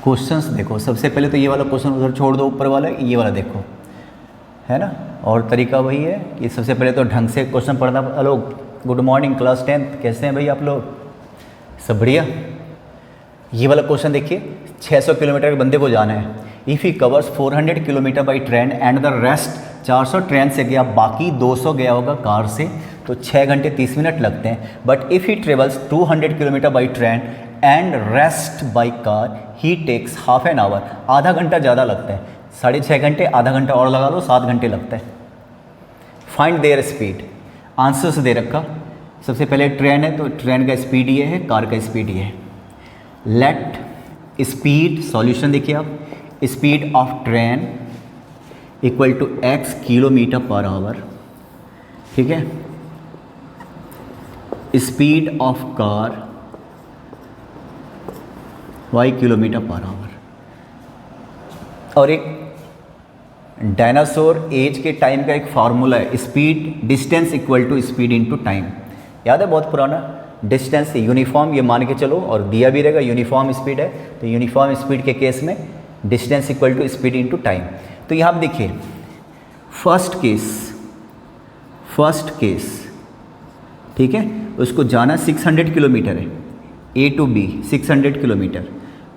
Questions देखो, सबसे पहले तो ये वाला क्वेश्चन उधर छोड़ दो, ऊपर वाला ये वाला देखो, है ना। और तरीका वही है कि सबसे पहले तो ढंग से क्वेश्चन पढ़ना। Hello, good morning class 10th, कैसे हैं भाई आप लोग? सब बढ़िया। ये वाला क्वेश्चन देखिए, 600 किलोमीटर के बंदे को जाना है। If he covers 400 kilometre by train and the rest 400 train से गया, बाकी 200 गया होगा कार से, तो 6 घंटे 30 मिनट लगते हैं। But if he travels 200 kilometre by train and rest by car he takes half an hour, आधा घंटा ज़्यादा लगता है। 6.5 घंटे, आधा घंटा और लगा लो, 7 घंटे लगता है। फाइंड देयर स्पीड, आंसर से दे रखा। सबसे पहले ट्रेन है तो ट्रेन का स्पीड ये है, कार का स्पीड ये है। लेट स्पीड, सॉल्यूशन देखिए आप, speed of train equal to x kilometre per hour, ठीक है। Speed of car y kilometre per hour. और एक डायनासोर एज के टाइम का एक फार्मूला है, speed distance equal to speed into time. याद है, बहुत पुराना। डिस्टेंस यूनिफॉर्म, ये मान के चलो, और दिया भी रहेगा यूनिफॉर्म स्पीड है, तो यूनिफॉर्म स्पीड के केस में distance equal to speed into time. तो यहाँ आप देखिए, फर्स्ट केस, ठीक है, उसको जाना 600 किलोमीटर है, A to B 600 किलोमीटर,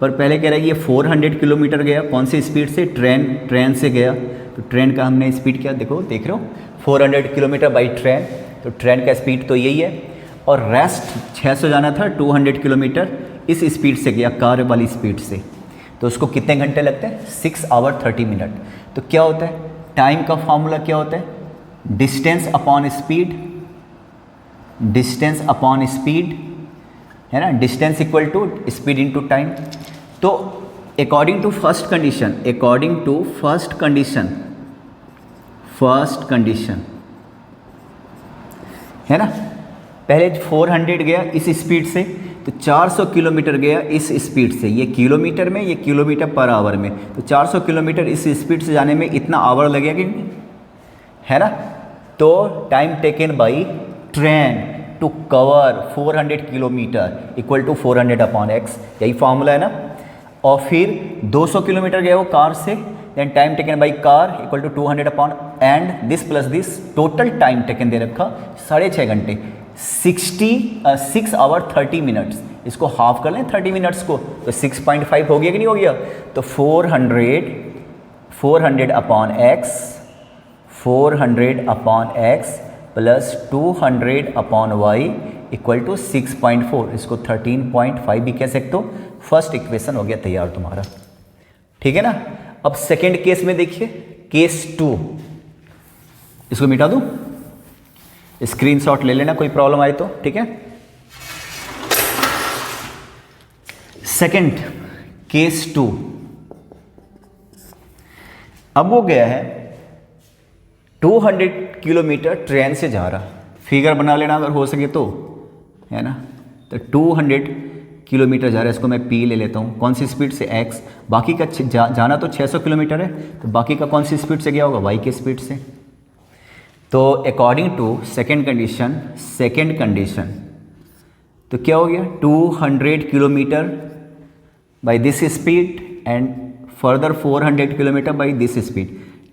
पर पहले कह रहा है ये 400 किलोमीटर गया, कौन सी स्पीड से? ट्रेन से गया। तो ट्रेन का हमने स्पीड क्या देखो, देख रहे हो, 400 किलोमीटर बाई ट्रेन, तो ट्रेन का स्पीड तो यही है। और रेस्ट 600 जाना था, 200 किलोमीटर इस स्पीड से गया, कार वाली स्पीड से, तो उसको कितने घंटे लगते हैं? 6 आवर 30 मिनट। तो क्या होता है, टाइम का फॉर्मूला क्या होता है? Distance upon speed, distance upon speed, है ना, distance equal to speed into time. तो अकॉर्डिंग टू फर्स्ट कंडीशन है ना, पहले 400 गया इस स्पीड से, तो 400 किलोमीटर गया इस स्पीड से, ये किलोमीटर में, ये किलोमीटर पर आवर में, तो 400 किलोमीटर इस स्पीड से जाने में इतना आवर लगेगा कि नहीं, है ना। तो time taken by train to cover 400 kilometre equal to 400 upon x, यही फॉर्मूला है ना। और फिर 200 किलोमीटर गया वो कार से, then time taken by car equal to 200 upon, and this plus this, total time taken दे रखा 6.5 घंटे, 6 आवर 30 मिनट्स। इसको हाफ कर लें 30 मिनट्स को, तो 6.5 हो गया कि नहीं हो गया? तो 400 upon x, 400 upon x plus 200 upon y equal to 6.4, इसको 13.5 भी कह सकते हो। फर्स्ट इक्वेशन हो गया तैयार तुम्हारा, ठीक है ना। अब सेकेंड केस में देखिए, केस 2, इसको मिटा दूं, स्क्रीनशॉट ले लेना कोई प्रॉब्लम आए तो, ठीक है। सेकेंड केस 2, अब वो गया है 200 किलोमीटर ट्रेन से जा रहा, फिगर बना लेना अगर हो सके तो, है ना। तो 200 किलोमीटर जा रहा है, इसको मैं P ले लेता हूँ, कौन सी स्पीड से? X। बाकी का जाना तो 600 किलोमीटर है, तो बाकी का कौन सी स्पीड से गया होगा? Y के स्पीड से। तो अकॉर्डिंग टू सेकेंड कंडीशन, तो क्या हो गया? 200 kilometre by this speed and further 400 kilometre by this speed,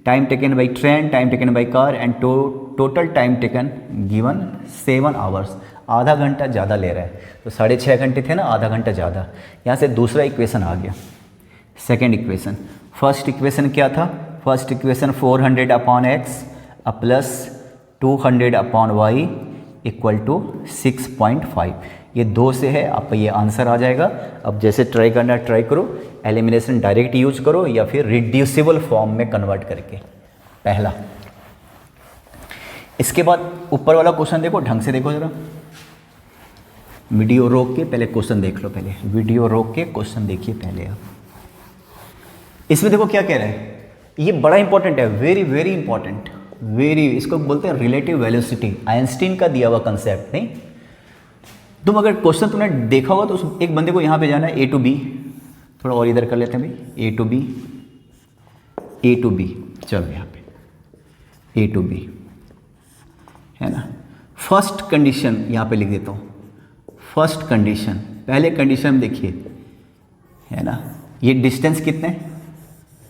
time taken by train, time taken by car, and total time taken given 7 hours, आधा घंटा ज़्यादा ले रहा है। तो 6.5 घंटे थे ना, आधा घंटा ज़्यादा। यहाँ से दूसरा इक्वेशन आ गया, सेकेंड इक्वेशन। फर्स्ट इक्वेशन क्या था? First equation 400 upon x plus 200 upon y equal to 6.5, ये 2 से है, आप ये आंसर आ जाएगा। अब जैसे ट्राई करना ट्राई करो, एलिमिनेशन डायरेक्ट यूज करो या फिर रिड्यूसिबल फॉर्म में कन्वर्ट करके, पहला। इसके बाद ऊपर वाला क्वेश्चन देखो, ढंग से देखो जरा, वीडियो रोक के पहले क्वेश्चन देख लो, पहले वीडियो रोक के क्वेश्चन देखिए पहले आप। इसमें देखो क्या कह रहे हैं, ये बड़ा इंपॉर्टेंट है, वेरी वेरी इंपॉर्टेंट, वेरी, इसको बोलते हैं रिलेटिव वेलोसिटी, आइंस्टीन का दिया हुआ कंसेप्ट। नहीं, तुम अगर क्वेश्चन तुमने देखा होगा तो एक बंदे को यहाँ पे जाना है A to B, थोड़ा और इधर कर लेते हैं भाई, A to B, चलो यहाँ पे A to B, है ना। फर्स्ट कंडीशन यहाँ पे लिख देता हूँ, फर्स्ट कंडीशन, पहले कंडीशन देखिए, है ना, ये डिस्टेंस कितने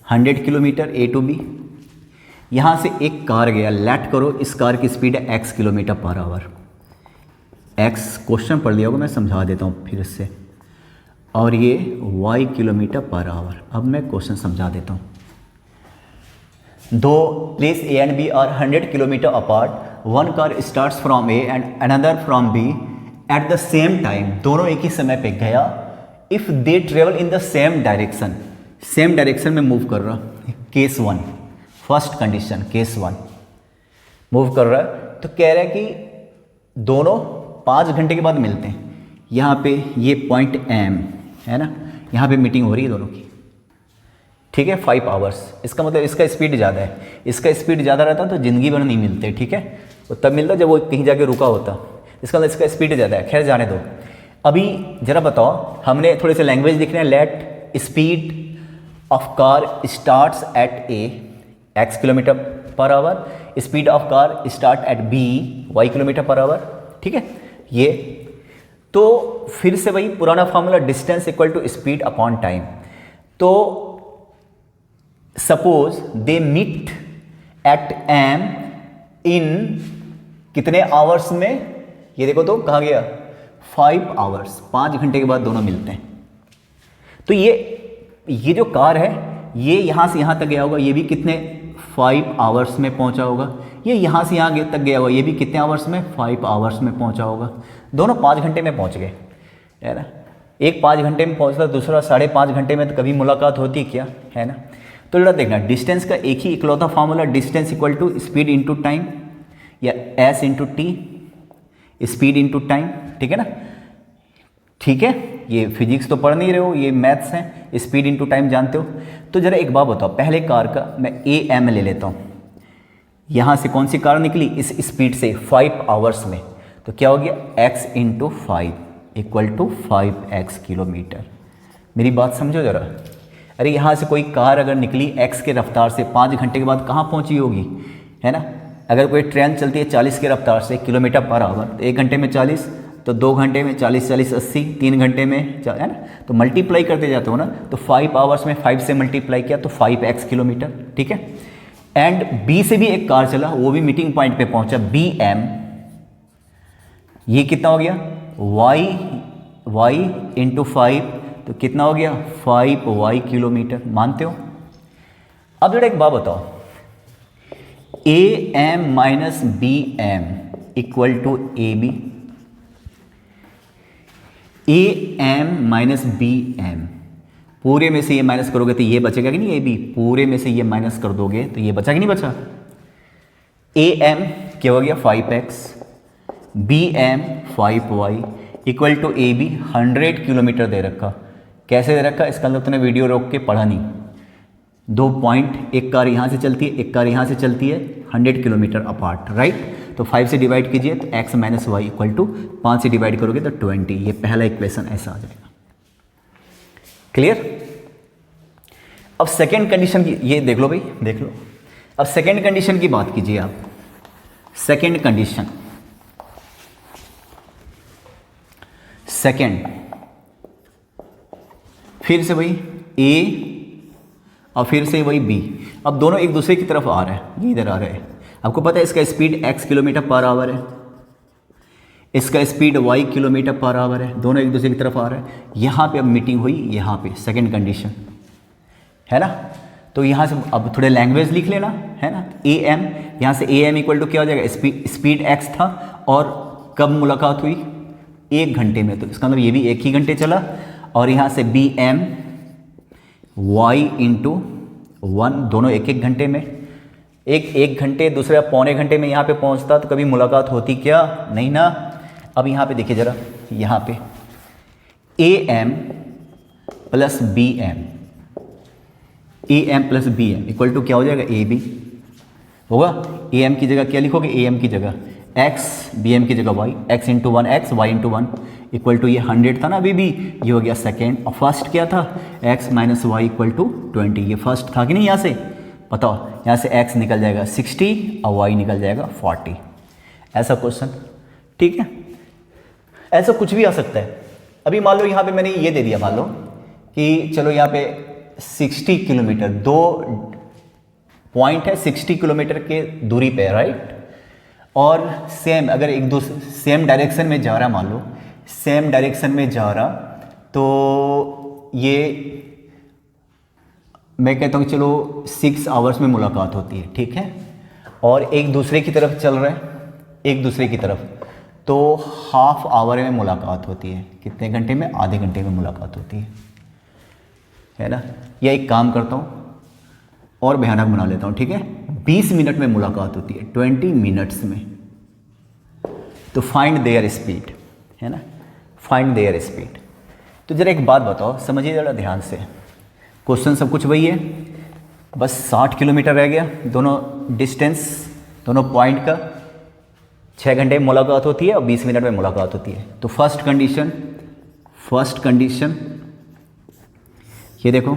100 किलोमीटर ए टू बी। यहाँ से एक कार गया, लेट करो इस कार की स्पीड है x kilometre per our. x question पढ़ लिया होगा, मैं समझा देता हूँ फिर से। और ये y किलोमीटर पर आवर। अब मैं क्वेश्चन समझा देता हूँ। दो place A and B are 100 kilometre apart, one car starts from A and another from B at the same time. दोनों एक ही समय पे गया। If they travel in the same direction, same direction में मूव कर रहा। Case 1 first condition, case 1 move कर रहा है, तो कह रहा है कि दोनों 5 घंटे के बाद मिलते हैं। यहाँ पे ये पॉइंट M है ना, यहाँ पे मीटिंग हो रही है दोनों की, ठीक है 5 आवर्स। इसका मतलब इसका स्पीड ज़्यादा है, इसका स्पीड ज़्यादा रहता तो ज़िंदगी भर नहीं मिलते, ठीक है। वो तब मिलता जब वो कहीं जाके रुका होता। इसका मतलब इसका स्पीड ज़्यादा है। खैर जाने दो। अभी ज़रा बताओ, हमने थोड़े से लैंग्वेज लिख रहे हैं। Let speed of car starts at A x kilometre per hour, speed of car start at B y kilometre per hour, ठीक है। ये तो फिर से वही पुराना formula, distance equal to speed upon time. तो suppose they meet at M in कितने आवर्स में, ये देखो तो कहा गया 5 आवर्स, 5 घंटे के बाद दोनों मिलते हैं। तो ये जो कार है ये यहाँ से यहाँ तक गया होगा, ये भी कितने 5 आवर्स में पहुँचा होगा। ये यहाँ से यहाँ तक गया होगा, ये भी कितने आवर्स में 5 आवर्स में पहुँचा होगा। दोनों 5 घंटे में पहुँच गए, है ना। एक 5 घंटे में पहुँचता, दूसरा 5.5 घंटे में, तो कभी मुलाकात होती क्या, है ना। तो जरा देखना, डिस्टेंस का एक ही इकलौता formula, distance equal to speed into time या s into t, speed into time, ठीक है ना। ठीक है, ये फिजिक्स तो पढ़ नहीं रहे हो, ये मैथ्स हैं। स्पीड इंटू टाइम जानते हो। तो जरा एक बात बताओ, पहले कार का मैं AM ले लेता हूँ। यहाँ से कौन सी कार निकली इस स्पीड से 5 आवर्स में, तो क्या हो गया x into 5 equal to 5x kilometre. मेरी बात समझो जरा। अरे यहाँ से कोई कार अगर निकली x के रफ्तार से, 5 घंटे के बाद कहाँ पहुँची होगी, है ना। अगर कोई ट्रेन चलती है 40 के रफ्तार से किलोमीटर पर आवर, तो 1 घंटे में 40, तो 2 घंटे में 40 40 80, 3 घंटे में, है ना। तो मल्टीप्लाई करते जाते हो ना, तो 5 आवर्स में 5 से मल्टीप्लाई किया तो 5x किलोमीटर, ठीक है। एंड B से भी एक कार चला, वो भी मीटिंग पॉइंट पे पहुंचा BM। ये कितना हो गया y इंटू 5, तो कितना हो गया 5y किलोमीटर। मानते हो। अब जरा एक बात बताओ, AM minus BM equal to AB। AM minus BM, पूरे में से ये माइनस करोगे तो ये बचेगा कि नहीं, AB पूरे में से ये माइनस कर दोगे तो ये बचा कि नहीं बचा। AM क्या हो गया 5x, BM 5y equal to AB 100 kilometre दे रखा। कैसे दे रखा, इसका मतलब तुमने वीडियो रोक के पढ़ा नहीं। 2 पॉइंट, एक कार यहाँ से चलती है, एक कार यहाँ से चलती है, 100 किलोमीटर अपार्ट, राइट। तो 5 से डिवाइड कीजिए तो x minus y equal to 5 से डिवाइड करोगे तो 20। ये पहला इक्वेशन ऐसा आ जाएगा। क्लियर। अब सेकेंड कंडीशन की, ये देख लो भाई, देख लो। अब सेकेंड कंडीशन की बात कीजिए आप। सेकेंड कंडीशन, सेकेंड, फिर से वही A और फिर से वही B। अब दोनों एक दूसरे की तरफ आ रहे हैं, ये इधर आ रहे हैं। आपको पता है इसका speed x kilometre per hour है, इसका speed y kilometre per hour है, दोनों एक दूसरे की तरफ आ रहे हैं। यहाँ पे अब मीटिंग हुई, यहाँ पे सेकंड कंडीशन है ना। तो यहाँ से अब थोड़े लैंग्वेज लिख लेना, है ना। AM, यहाँ से AM इक्वल टू क्या हो जाएगा, स्पीड x था और कब मुलाकात हुई 1 घंटे में, तो इसका मतलब ये भी 1 ही घंटे चला। और यहाँ से BM y इंटू 1, दोनों 1 घंटे में, एक घंटे, दूसरा पौने घंटे में यहाँ पे पहुँचता तो कभी मुलाकात होती क्या, नहीं ना। अब यहाँ पे देखिए ज़रा, यहाँ पे AM plus BM, AM plus BM equal to क्या हो जाएगा, AB होगा। AM की जगह क्या लिखोगे, AM की जगह x, BM की जगह y, x into 1 x, y into 1 equal to, ये 100 था ना अभी भी, ये हो गया सेकेंड। और फर्स्ट क्या था, x minus y equal to 20, ये फर्स्ट था कि नहीं। यहाँ से बताओ, यहाँ से x निकल जाएगा 60 और y निकल जाएगा 40। ऐसा क्वेश्चन, ठीक है। ऐसा कुछ भी आ सकता है। अभी मान लो यहाँ पे मैंने ये दे दिया, मान लो कि चलो यहाँ पे 60 किलोमीटर, दो पॉइंट है 60 किलोमीटर के दूरी पे, राइट। और सेम अगर एक दूसरे सेम डायरेक्शन में जा रहा, मान लो सेम डायरेक्शन में जा रहा, तो ये मैं कहता हूँ चलो 6 आवर्स में मुलाकात होती है, ठीक है। और एक दूसरे की तरफ चल रहा है, एक दूसरे की तरफ, तो हाफ आवर में मुलाकात होती है। कितने घंटे में? आधे घंटे में मुलाकात होती है ना। या एक काम करता हूँ और भयानक बना लेता हूँ, ठीक है। 20 मिनट में मुलाकात होती है, 20 मिनट्स में। तो फाइंड देयर स्पीड, है ना, फाइंड देयर स्पीड। तो जरा एक बात बताओ, समझिए ज़रा ध्यान से, क्वेश्चन सब कुछ वही है, बस 60 किलोमीटर रह गया, दोनों डिस्टेंस, दोनों पॉइंट का 6 घंटे में मुलाकात होती है और 20 मिनट में मुलाकात होती है। तो फर्स्ट कंडीशन ये देखो,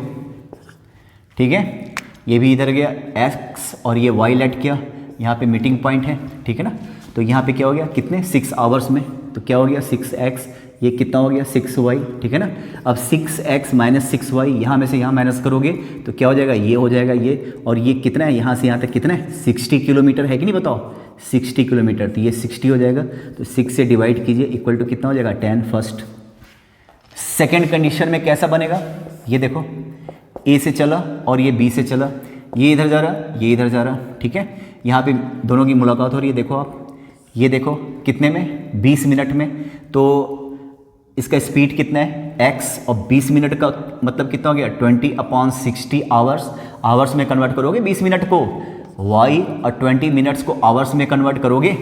ठीक है, ये भी इधर गया x और ये y लेट किया, यहाँ पे मीटिंग पॉइंट है, ठीक है ना। तो यहाँ पे क्या हो गया, कितने 6 आवर्स में, तो क्या हो गया 6x, ये कितना हो गया 6y, ठीक है ना। अब 6x माइनस 6y, यहाँ में से यहाँ माइनस करोगे तो क्या हो जाएगा, ये हो जाएगा ये, और ये कितना है, यहाँ से यहाँ तक कितना है 60 किलोमीटर है कि नहीं, बताओ 60 किलोमीटर, तो ये 60 हो जाएगा। तो 6 से डिवाइड कीजिए, इक्वल टू कितना हो जाएगा 10 फर्स्ट। सेकेंड कंडीशन में कैसा बनेगा, ये देखो A से चला और ये B से चला, ये इधर जा रहा, ये इधर जा रहा, ठीक है। यहाँ पे दोनों की मुलाकात हो रही है, देखो आप, ये देखो कितने में, 20 मिनट में। तो इसका स्पीड कितना है x, और 20 मिनट का मतलब कितना हो गया 20/60 आवर्स में कन्वर्ट करोगे 20 मिनट को, y और 20 मिनट्स को आवर्स में कन्वर्ट करोगे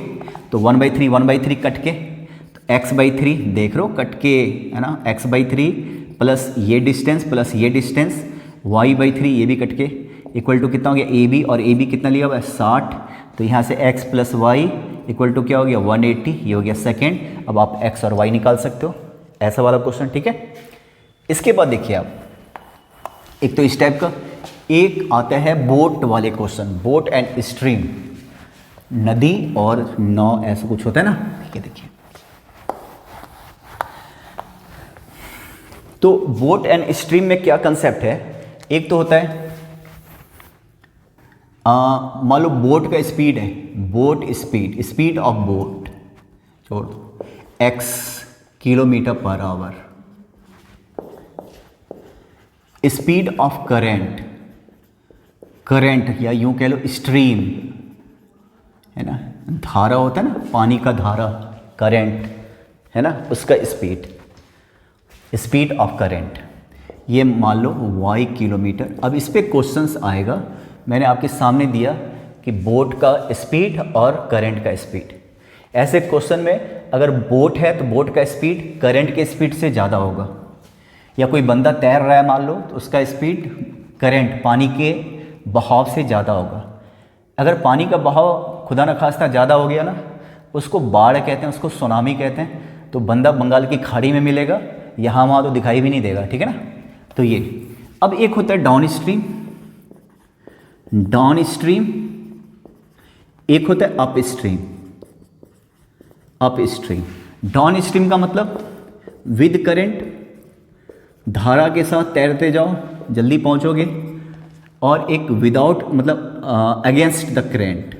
तो 1/3 कट के, तो x/3 देख लो कट के, है ना, x/3 प्लस ये डिस्टेंस प्लस ये डिस्टेंस, y/3 ये भी कट के, इक्वल टू कितना हो गया AB, और AB कितना लिया हुआ है 60, तो यहाँ से x plus y equal to क्या हो गया 180, ये हो गया सेकेंड। अब आप x और y निकाल सकते हो, ऐसा वाला क्वेश्चन, ठीक है। इसके बाद देखिए आप, एक तो इस टाइप का, एक आता है बोट वाले क्वेश्चन, बोट एंड स्ट्रीम, नदी और नाव, ऐसा कुछ होता है ना, ठीक है। देखिए तो बोट एंड स्ट्रीम में क्या कंसेप्ट है, एक तो होता है मान लो बोट का स्पीड है, बोट स्पीड ऑफ बोट छोड़ दो x kilometre per hour, speed of current या यूं कह लो स्ट्रीम, है ना, धारा होता है ना, पानी का धारा, करंट, है ना, उसका स्पीड ऑफ करंट, ये मान लो y किलोमीटर। अब इस पे क्वेश्चंस आएगा, मैंने आपके सामने दिया कि बोट का स्पीड और करंट का स्पीड। ऐसे क्वेश्चन में अगर बोट है तो बोट का स्पीड करंट के स्पीड से ज़्यादा होगा, या कोई बंदा तैर रहा है मान लो, तो उसका स्पीड करंट पानी के बहाव से ज़्यादा होगा। अगर पानी का बहाव खुदा न खास्ता ज़्यादा हो गया ना, उसको बाढ़ कहते हैं, उसको सुनामी कहते हैं, तो बंदा बंगाल की खाड़ी में मिलेगा, यहाँ वहाँ तो दिखाई भी नहीं देगा, ठीक है ना। तो ये अब एक होता है डाउन स्ट्रीम, एक होता है अप स्ट्रीम। डाउन स्ट्रीम का मतलब विद करंट, धारा के साथ तैरते जाओ जल्दी पहुंचोगे, और एक विदाउट मतलब against the current,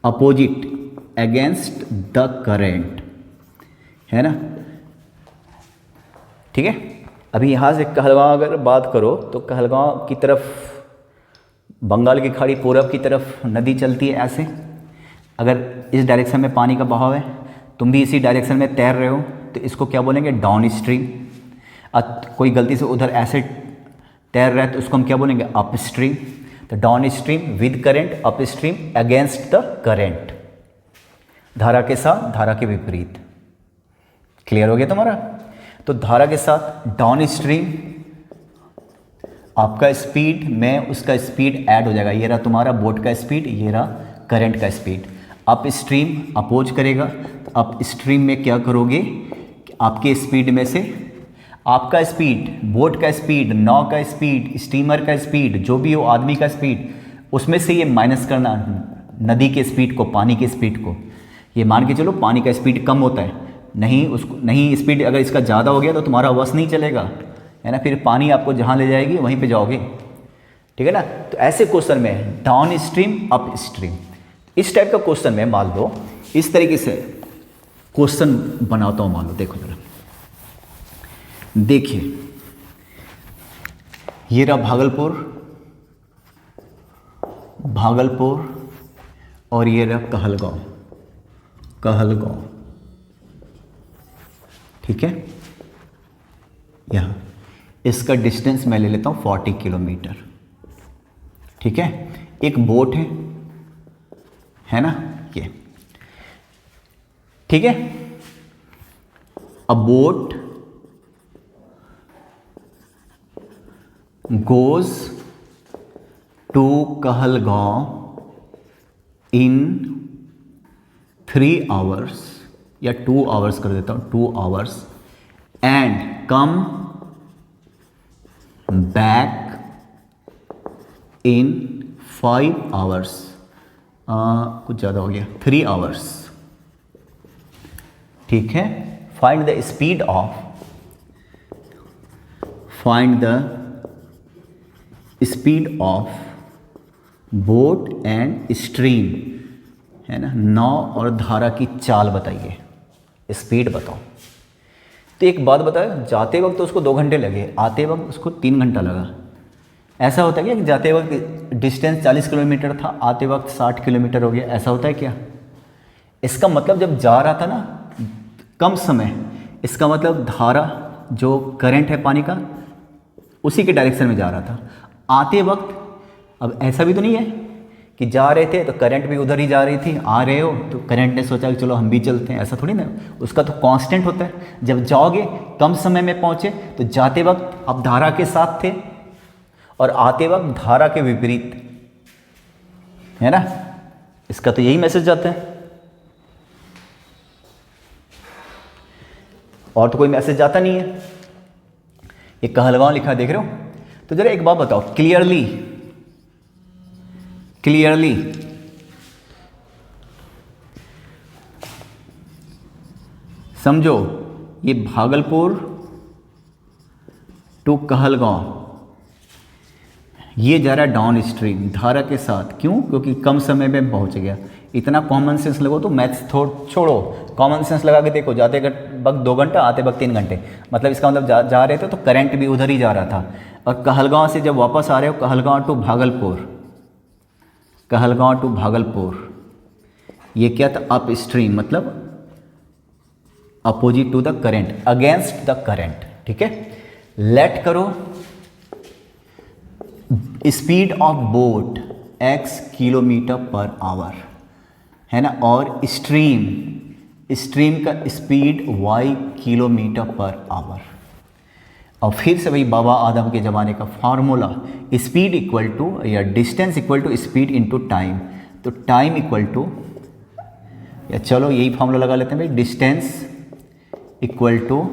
opposite against the current, है ना, ठीक है। अभी यहाँ से कहलगांव अगर बात करो तो कहलगांव की तरफ बंगाल की खाड़ी पूरब की तरफ नदी चलती है ऐसे, अगर इस डायरेक्शन में पानी का बहाव है, तुम भी इसी डायरेक्शन में तैर रहे हो, तो इसको क्या बोलेंगे डाउन स्ट्रीम। कोई गलती से उधर ऐसे तैर रहा है तो उसको हम क्या बोलेंगे अप स्ट्रीम। तो down stream with current, up stream against the current, धारा के साथ धारा के विपरीत। क्लियर हो गया तुम्हारा। तो धारा के साथ डाउन स्ट्रीम, आपका स्पीड में उसका स्पीड ऐड हो जाएगा, ये रहा तुम्हारा बोट का स्पीड, ये रहा करंट का स्पीड। अप स्ट्रीम अपोज करेगा, तो अप स्ट्रीम में क्या करोगे कि आपके स्पीड में से आपका स्पीड, बोट का स्पीड, नाव का स्पीड, स्टीमर का स्पीड, जो भी हो आदमी का स्पीड, उसमें से ये माइनस करना नदी के स्पीड को, पानी के स्पीड को। ये मान के चलो पानी का स्पीड कम होता है, नहीं उसको नहीं, स्पीड अगर इसका ज़्यादा हो गया तो तुम्हारा बस नहीं चलेगा, है ना, फिर पानी आपको जहाँ ले जाएगी वहीं पे जाओगे, ठीक है ना। तो ऐसे क्वेश्चन में डाउन स्ट्रीम अप स्ट्रीम, इस टाइप का क्वेश्चन में मान लो इस तरीके से क्वेश्चन बनाता हूँ। मान लो देखो जरा, देखिए ये रहा भागलपुर, भागलपुर और ये रहा कहलगांव, कहलगांव, ठीक है। यहाँ इसका डिस्टेंस मैं ले लेता हूँ 40 किलोमीटर, ठीक है। एक बोट है ना ये, ठीक है। अ boat goes to Kahalgaon in 3 hours या 2 hours कर देता हूँ, 2 hours and come back in 5 hours, कुछ ज़्यादा हो गया, 3 hours, ठीक है। Find the speed of, find the speed of boat and stream, है ना, नाव और धारा की चाल बताइए, स्पीड बताओ। तो एक बात बताओ, जाते वक्त तो उसको 2 घंटे लगे, आते वक्त उसको 3 घंटा लगा। ऐसा होता है क्या कि जाते वक्त डिस्टेंस 40 किलोमीटर था, आते वक्त 60 किलोमीटर हो गया, ऐसा होता है क्या? इसका मतलब जब जा रहा था ना कम समय, इसका मतलब धारा जो करंट है पानी का उसी के डायरेक्शन में जा रहा था। आते वक्त अब ऐसा भी तो नहीं है कि जा रहे थे तो करंट भी उधर ही जा रही थी, आ रहे हो तो करंट ने सोचा कि चलो हम भी चलते हैं, ऐसा थोड़ी ना, उसका तो कांस्टेंट होता है। जब जाओगे कम समय में पहुँचे तो जाते वक्त आप धारा के साथ थे और आते वक्त धारा के विपरीत, है ना। इसका तो यही मैसेज जाता है, और तो कोई मैसेज जाता नहीं है। ये कहलगांव लिखा देख रहे हो। तो जरा एक बात बताओ क्लियरली, क्लियरली समझो, ये भागलपुर टू कहलगांव ये जा रहा है डाउन स्ट्रीम धारा के साथ। क्यों? क्योंकि कम समय में पहुंच गया। इतना कॉमन सेंस लगो तो मैथ्स छोड़ो, कॉमन सेंस लगा के देखो। जाते वक्त 2 घंटा, आते वक्त 3 घंटे, मतलब इसका मतलब जा रहे थे तो करंट भी उधर ही जा रहा था। और कहलगांव से जब वापस आ रहे हो, कहलगांव टू भागलपुर, कहलगांव टू भागलपुर, ये क्या था? अप स्ट्रीम, मतलब opposite to the current, against the current, ठीक है। लेट करो speed of boat x kilometre per hour, है ना, और स्ट्रीम का speed y kilometre per hour. और फिर से वही बाबा आदम के ज़माने का फार्मूला, स्पीड इक्वल टू या distance equal to speed into time. तो टाइम इक्वल टू, या चलो यही फार्मूला लगा लेते हैं भाई, distance equal to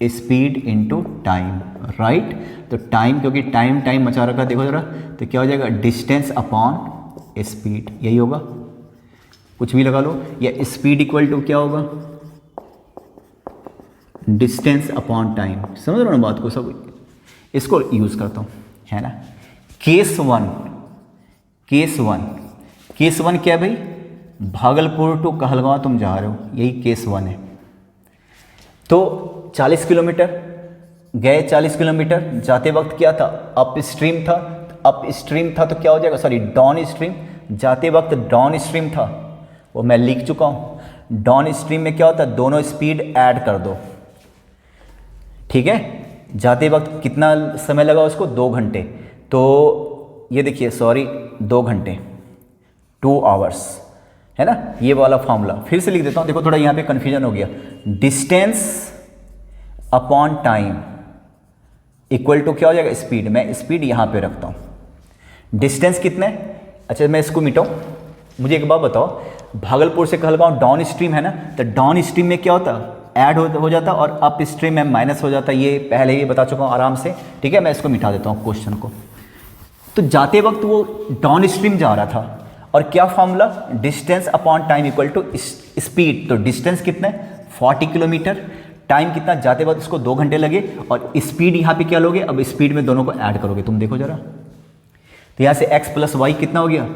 speed into time, right. तो टाइम, क्योंकि टाइम मचा रखा, देखो जरा, तो क्या हो जाएगा? डिस्टेंस अपॉन स्पीड, यही होगा। कुछ भी लगा लो, या स्पीड इक्वल टू क्या होगा? Distance upon time. समझ रहे हो ना बात को? सब इसको यूज़ करता हूँ, है ना। केस वन क्या भाई? भागलपुर टू कहलगांव तुम जा रहे हो, यही केस 1 है। तो 40 किलोमीटर गए, 40 किलोमीटर जाते वक्त क्या था? अप स्ट्रीम था, तो क्या हो जाएगा? Sorry, down stream. जाते वक्त डाउन स्ट्रीम था, वो मैं लिख चुका हूँ। डाउन स्ट्रीम में क्या होता है? दोनों स्पीड ऐड कर दो, ठीक है। जाते वक्त कितना समय लगा उसको? 2 घंटे। तो ये देखिए, सॉरी 2 घंटे, 2 आवर्स, है ना। ये वाला फॉर्मूला फिर से लिख देता हूँ, देखो थोड़ा यहाँ पे कन्फ्यूजन हो गया। Distance upon time equal to क्या हो जाएगा? स्पीड। मैं स्पीड यहाँ पे रखता हूँ। डिस्टेंस कितने? अच्छा, मैं इसको मिटाऊँ। मुझे एक बात बताओ, भागलपुर से कहलगांव डाउन स्ट्रीम है ना, तो डाउन स्ट्रीम में क्या होता? ऐड हो जाता, और अप स्ट्रीम में माइनस हो जाता। ये पहले ही बता चुका हूँ आराम से, ठीक है। मैं इसको मिटा देता हूँ क्वेश्चन को। तो जाते वक्त वो डाउन स्ट्रीम जा रहा था, और क्या formula? Distance upon time equal to speed. तो डिस्टेंस कितना है? 40 किलोमीटर। टाइम कितना जाते वक्त इसको 2 घंटे लगे, और स्पीड यहाँ पे क्या लोगे, अब स्पीड में दोनों को ऐड करोगे, तुम देखो जरा। तो यहाँ से x प्लस वाई कितना हो गया,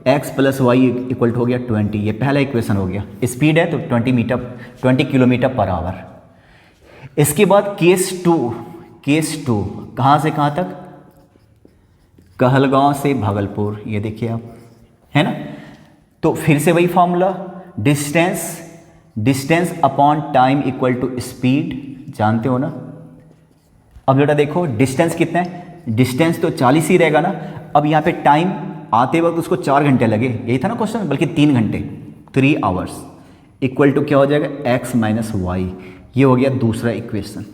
x प्लस वाई इक्वल हो गया 20, ये पहला इक्वेशन हो गया। स्पीड है तो 20 किलोमीटर पर आवर। इसके बाद केस टू कहाँ से कहाँ तक, कहलगांव से भागलपुर, ये देखिए आप, है ना। तो फिर से वही formula, distance upon time equal to speed, जानते हो ना। अब बेटा देखो डिस्टेंस कितना है, डिस्टेंस तो 40 ही रहेगा ना। अब यहाँ पे टाइम आते वक्त उसको 4 घंटे लगे, यही था ना क्वेश्चन, बल्कि 3 घंटे, 3 आवर्स, इक्वल टू क्या हो जाएगा, x माइनस वाई। ये हो गया दूसरा इक्वेशन।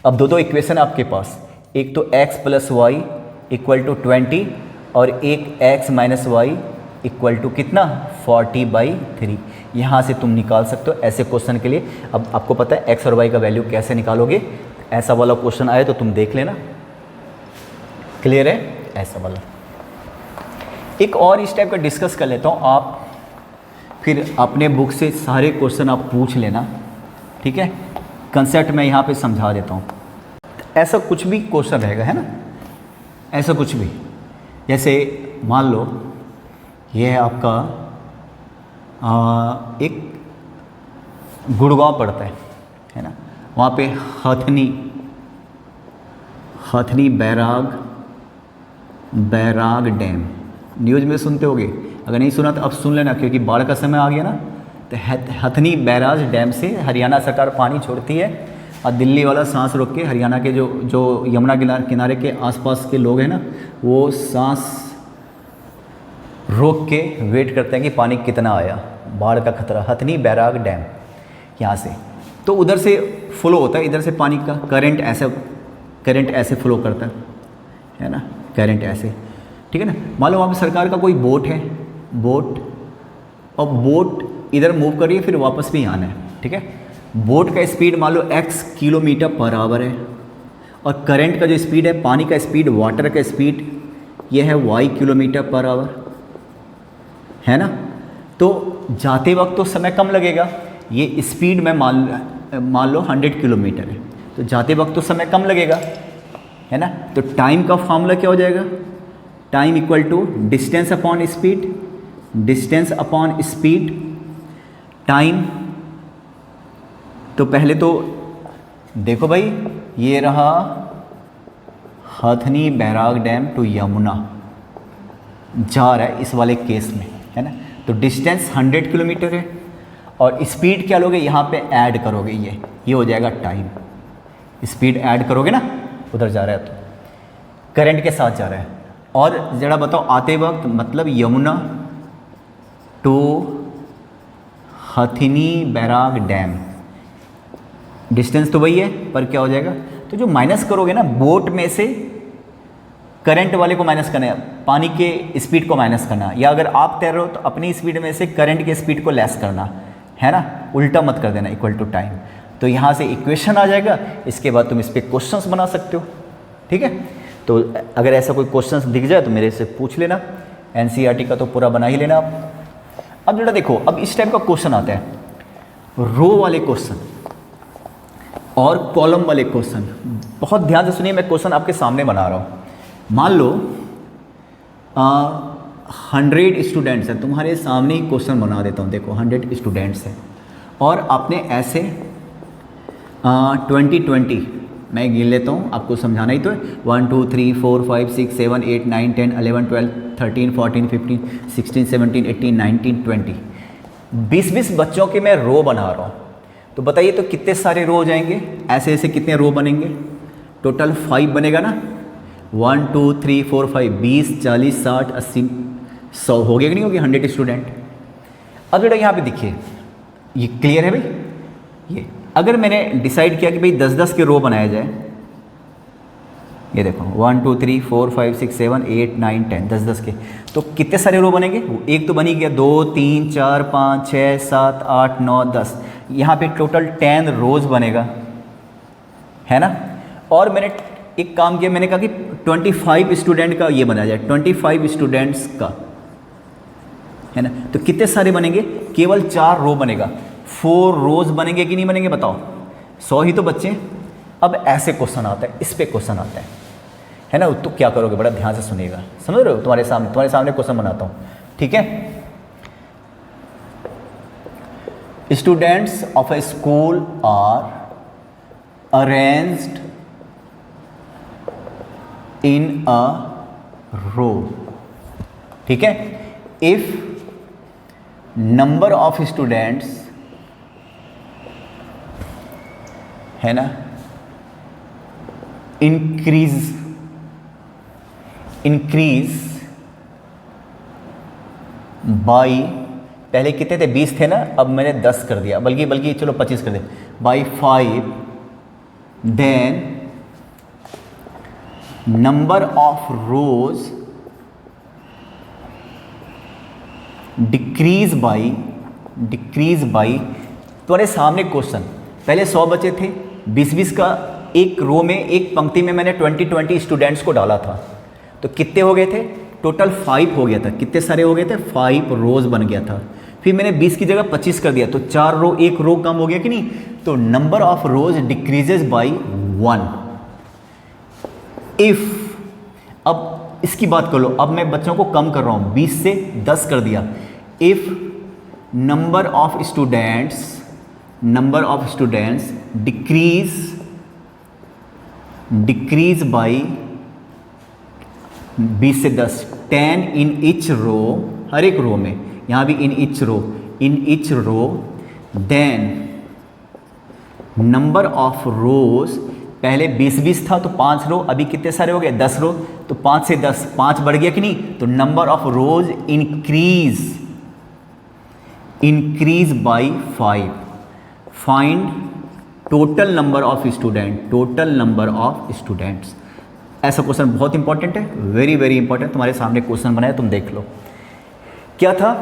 अब दो इक्वेशन आपके पास, एक तो x plus y equal to 20 और एक x minus y equal to कितना, 40/3। यहाँ से तुम निकाल सकते हो ऐसे क्वेश्चन के लिए। अब आपको पता है x और y का वैल्यू कैसे निकालोगे, ऐसा वाला क्वेश्चन आए तो तुम देख लेना, क्लियर है, ऐसा वाला। एक और इस टाइप का डिस्कस कर लेता हूँ, आप फिर अपने बुक से सारे क्वेश्चन आप पूछ लेना, ठीक है। कंसेप्ट मैं यहाँ पे समझा देता हूँ। ऐसा कुछ भी क्वेश्चन रहेगा, है ना, ऐसा कुछ भी, जैसे मान लो ये है आपका एक गुड़गांव पड़ता है ना, वहाँ पे हथनी बैराग डैम, न्यूज़ में सुनते होगे, अगर नहीं सुना तो अब सुन लेना, क्योंकि बाढ़ का समय आ गया ना। तो हथनी बैराज डैम से हरियाणा सरकार पानी छोड़ती है, और दिल्ली वाला सांस रोक के, हरियाणा के जो यमुना किनारे के आसपास के लोग हैं ना, वो सांस रोक के वेट करते हैं कि पानी कितना आया, बाढ़ का खतरा, हथनी बैराग डैम यहाँ से। तो उधर से फ्लो होता है, इधर से पानी का करंट ऐसे फ्लो करता है ना, करंट ऐसे, ठीक है ना। मान लो वहाँ पे सरकार का कोई बोट है, और बोट इधर मूव कर रही है, फिर वापस भी आना है, ठीक है। बोट का स्पीड मान लो x किलोमीटर पर आवर है, और करंट का जो स्पीड है, पानी का स्पीड, वाटर का स्पीड, ये है y किलोमीटर पर आवर, है ना। तो जाते वक्त तो समय कम लगेगा, ये स्पीड में मान लो 100 किलोमीटर है, तो जाते वक्त तो समय कम लगेगा, है ना। तो टाइम का फॉर्मूला क्या हो जाएगा, time equal to distance upon speed, time. तो पहले तो देखो भाई, ये रहा Hathni barrage dam to Yamuna जा रहा है इस वाले केस में, है ना। तो डिस्टेंस 100 किलोमीटर है, और स्पीड क्या लोगे, यहाँ पे ऐड करोगे, ये हो जाएगा टाइम। स्पीड ऐड करोगे ना, उधर जा रहा है तो करंट के साथ जा रहा है। और ज़रा बताओ आते वक्त, मतलब Yamuna to Hathni barrage dam, distance तो वही है, पर क्या हो जाएगा, तो जो माइनस करोगे ना, बोट में से करंट वाले को माइनस करना है, पानी के स्पीड को माइनस करना, या अगर आप तैर रहे हो तो अपनी स्पीड में से करंट के स्पीड को लेस करना, है ना, उल्टा मत कर देना, इक्वल टू टाइम। तो यहाँ से इक्वेशन आ जाएगा, इसके बाद तुम इस पर क्वेश्चंस बना सकते हो, ठीक है। तो अगर ऐसा कोई क्वेश्चंस दिख जाए तो मेरे से पूछ लेना, एनसीईआरटी का तो पूरा बना ही लेना आप। अब जरा देखो, अब इस टाइप का क्वेश्चन आता है, रो वाले क्वेश्चन और कॉलम वाले क्वेश्चन। बहुत ध्यान से सुनिए, मैं क्वेश्चन आपके सामने बना रहा हूँ। मान लो 100 स्टूडेंट्स हैं, तुम्हारे सामने ही क्वेश्चन बना देता हूँ, देखो 100 स्टूडेंट्स हैं, और आपने ऐसे 20 मैं गिन लेता हूँ, आपको समझाना ही तो है। 1 2 3 4 5 6 7 8 9 10 11 12 13 14 15 16 17 18 19 20 20 बच्चों के मैं रो बना रहा हूँ। तो बताइए तो कितने सारे रो हो जाएंगे, ऐसे ऐसे कितने रो बनेंगे, टोटल 5 बनेगा ना। 1 2 3 4 5 20 40 60 80 100 हो गया कि नहीं होगी 100 स्टूडेंट। अब बेटा यहाँ पे देखिए, ये क्लियर है भाई। ये अगर मैंने डिसाइड किया कि भाई 10-10 के रो बनाया जाए, ये देखो 1 2 3 4 5 6 7 8 9 10 10-10 के, तो कितने सारे रो बनेंगे, एक तो बनी गया, 2 3 4 5 6 7 8 9 10, यहाँ पे टोटल 10 रोज बनेगा, है ना। और मैंने एक काम किया, मैंने कहा कि 25 स्टूडेंट का ये बनाया जाए, 25 स्टूडेंट्स का, है ना। तो कितने सारे बनेंगे, केवल 4 रो बनेगा। 4 रोज बनेंगे कि नहीं बनेंगे बताओ, 100 ही तो बच्चे हैं। अब ऐसे क्वेश्चन आता है, इस पे क्वेश्चन आता है ना, तो क्या करोगे, बड़ा ध्यान से सुनिएगा, समझ रहे हो, तुम्हारे सामने क्वेश्चन बनाता हूँ, ठीक है। Students of a school are arranged in a row, ठीक है। इफ नंबर ऑफ स्टूडेंट्स है ना इंक्रीज बाई, पहले कितने थे, 20 थे ना, अब मैंने 10 कर दिया, बल्कि चलो 25 कर दिया, by 5, then number of rows decrease by, तुम्हारे सामने क्वेश्चन, पहले 100 बचे थे, 20-20 का एक रो में, एक पंक्ति में मैंने 20-20 स्टूडेंट्स को डाला था, तो कितने हो गए थे, टोटल 5 हो गया था। कितने सारे हो गए थे, 5 रोज बन गया था। फिर मैंने 20 की जगह 25 कर दिया, तो 4 रो, एक रो कम हो गया कि नहीं, तो number of rose decreases by 1। If, अब इसकी बात कर लो, अब मैं बच्चों को कम कर रहा हूं, 20 से 10 कर दिया। If number of students decrease by 20 से 10, 10 इन ईच रो, हर एक रो में, यहां भी in each row, then number of rows, पहले 20-20 था तो 5 रो, अभी कितने सारे हो गए, 10 रो, तो 5 से 10, 5 बढ़ गया कि नहीं, तो number of rose increase by 5। Find total number of students. ऐसा क्वेश्चन बहुत इंपॉर्टेंट है, वेरी वेरी इंपॉर्टेंट। तुम्हारे सामने क्वेश्चन बनाया, तुम देख लो क्या था,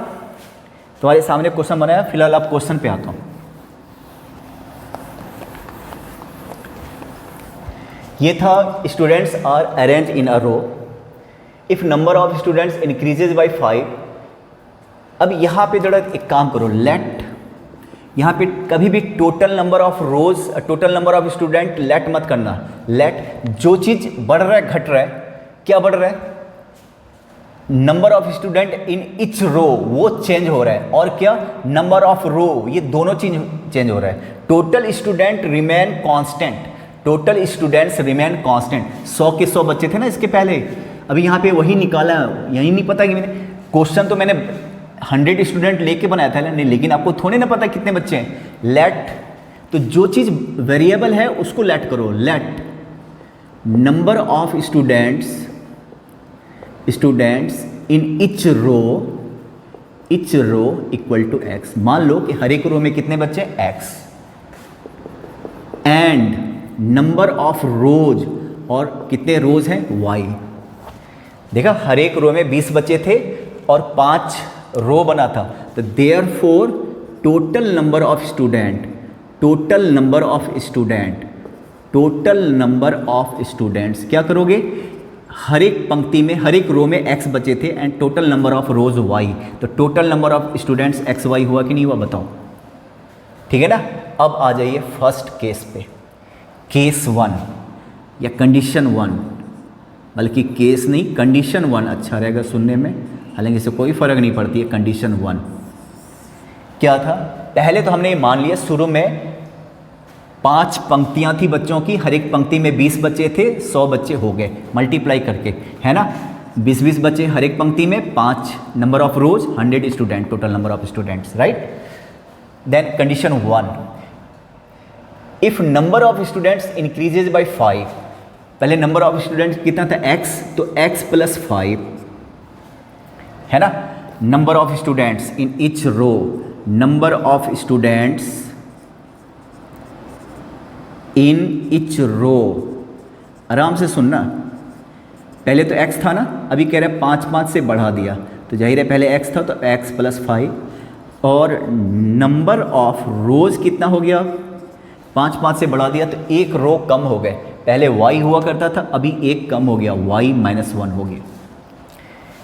तुम्हारे सामने क्वेश्चन बनाया। फिलहाल अब क्वेश्चन पे आता हूं। ये था students are arrange in a row if number of students increases by 5। अब यहां पे जरा एक काम करो, लेट, यहां पे कभी भी total number of rose, total number of student let मत करना। लेट, जो चीज बढ़ रहा है घट रहा है, क्या बढ़ रहा है, number of student in each row, वो चेंज हो रहा है, और क्या, नंबर ऑफ रो, ये दोनों चीज चेंज हो रहा है। टोटल स्टूडेंट रिमेन कांस्टेंट, 100 के 100 बच्चे थे ना इसके पहले, अभी यहाँ पे वही निकाला, यही नहीं पता कि मैंने क्वेश्चन तो मैंने 100 स्टूडेंट लेके बनाया था नहीं, लेकिन आपको थोड़े ना पता कितने बच्चे हैं। लेट, तो जो चीज़ वेरिएबल है उसको लेट करो। Let number of students in each row equal to x। मान लो कि हर एक रो में कितने बच्चे, x, एंड नंबर ऑफ रोज, और कितने रोज हैं, y। देखा, हर एक रो में 20 बच्चे थे और 5 रो बना था, तो therefore total number of students क्या करोगे, हर एक पंक्ति में, हर एक रो में x बचे थे and total number of rose y, तो total number of students xy हुआ कि नहीं हुआ, बताओ, ठीक है ना। अब आ जाइए फर्स्ट केस पे, केस 1 या कंडीशन 1, बल्कि केस नहीं, कंडीशन 1 अच्छा रहेगा सुनने में, हालांकि इससे कोई फर्क नहीं पड़ती है। कंडीशन 1 क्या था, पहले तो हमने ये मान लिया शुरू में 5 पंक्तियां थी बच्चों की, हर एक पंक्ति में 20 बच्चे थे, 100 बच्चे हो गए मल्टीप्लाई करके, है ना, 20-20 बच्चे हर एक पंक्ति में, 5 number of rows, 100 student, total number of students, right. Then condition 1, if number of students increases by 5, पहले नंबर ऑफ स्टूडेंट्स कितना था, x, तो x + 5, है ना। Number of students in each row, number of students in each row, आराम से सुनना, पहले तो x था ना, अभी कह रहे हैं 5-5 से बढ़ा दिया, तो जाहिर है पहले x था तो x + 5, और नंबर ऑफ रोज कितना हो गया, 5-5 से बढ़ा दिया तो एक रो कम हो गए, पहले y हुआ करता था, अभी एक कम हो गया, y - 1 हो गया,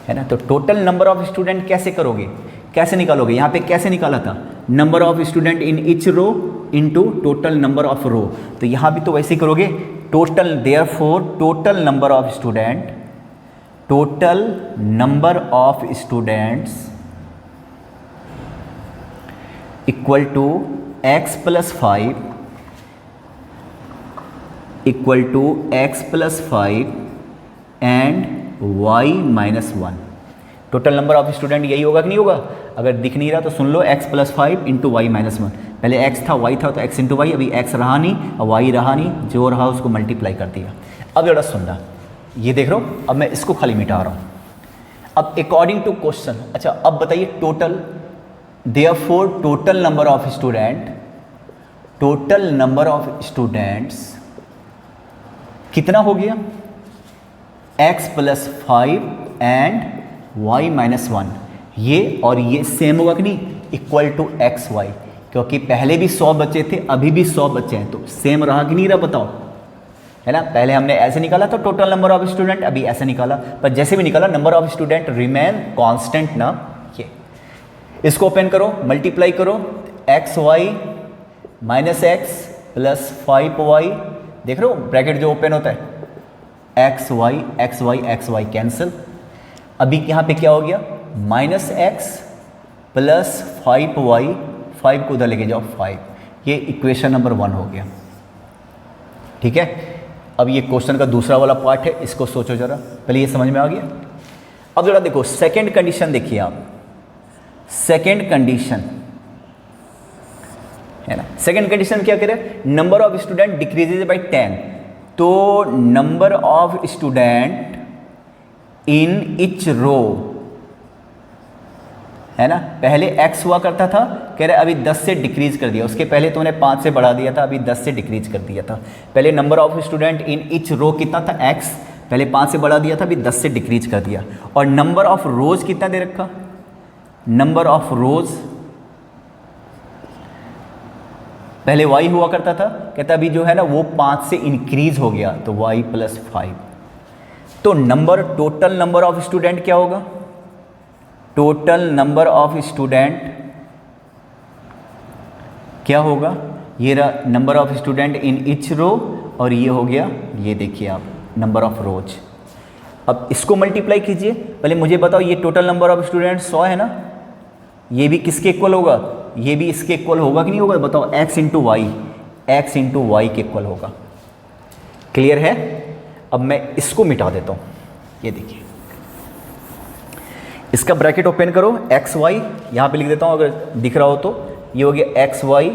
है ना। तो टोटल नंबर ऑफ स्टूडेंट कैसे करोगे, कैसे निकालोगे, यहाँ पे कैसे निकाला था, number of student in each row into total number of row. तो यहाँ भी तो वैसे ही करोगे, total therefore total number of students equal to x plus 5 and y minus 1। Total number of student यही होगा कि नहीं होगा? अगर दिख नहीं रहा तो सुन लो, x plus 5 into y minus 1। पहले x था y था तो x इंटू वाई, अभी x रहा नहीं और y रहा नहीं, जो रहा उसको मल्टीप्लाई कर दिया। अब जरा सुनना, ये देख रहे हो, अब मैं इसको खाली मिटा रहा हूँ। अब अकॉर्डिंग टू क्वेश्चन, अच्छा अब बताइए total, therefore total number of students कितना हो गया? x plus 5 and y minus 1। ये और ये सेम होगा कि नहीं? इक्वल टू एक्स वाई, क्योंकि पहले भी 100 बच्चे थे, अभी भी 100 बच्चे हैं, तो सेम रहा कि नहीं रहा? बताओ, है ना? पहले हमने ऐसे निकाला था टोटल नंबर ऑफ स्टूडेंट, अभी ऐसे निकाला, पर जैसे भी निकाला number of student remain constant ना। ये इसको ओपन करो, मल्टीप्लाई करो, x y minus x plus 5y, देख रहे हो ब्रैकेट जो ओपन होता है, एक्स वाई कैंसिल। अभी यहाँ पे क्या हो गया? माइनस एक्स प्लस 5y, 5 को उधर लेके जाओ 5। ये इक्वेशन नंबर 1 हो गया, ठीक है। अब ये क्वेश्चन का दूसरा वाला पार्ट है, इसको सोचो जरा, पहले ये समझ में आ गया। अब जरा देखो सेकंड कंडीशन, देखिए आप, सेकंड कंडीशन है ना। सेकंड कंडीशन क्या करें? Number of student decreases by 10। तो number of student in each row, है ना, पहले x हुआ करता था, कह रहे अभी 10 से डिक्रीज कर दिया। उसके पहले तो उन्हें 5 से बढ़ा दिया था, अभी 10 से डिक्रीज कर दिया था। पहले number of student in each row कितना था? x, पहले 5 से बढ़ा दिया था, अभी 10 से डिक्रीज कर दिया। और नंबर ऑफ रोज कितना दे रखा? नंबर ऑफ रोज पहले y हुआ करता था, कहता अभी जो है ना वो 5 से इंक्रीज हो गया, तो y प्लस 5। तो टोटल नंबर ऑफ स्टूडेंट क्या होगा? टोटल नंबर ऑफ स्टूडेंट क्या होगा? ये रहा number of student in each row, और ये हो गया, ये देखिए आप, नंबर ऑफ रोज। अब इसको मल्टीप्लाई कीजिए। पहले मुझे बताओ, ये टोटल नंबर ऑफ स्टूडेंट 100 है ना, ये भी किसके इक्वल होगा? ये भी इसके इक्वल होगा कि नहीं होगा? बताओ, x इंटू वाई के इक्वल होगा। क्लियर है? अब मैं इसको मिटा देता हूँ, ये देखिए, इसका ब्रैकेट ओपन करो, एक्स वाई यहाँ पर लिख देता हूँ अगर दिख रहा हो तो। ये हो गया एक्स वाई,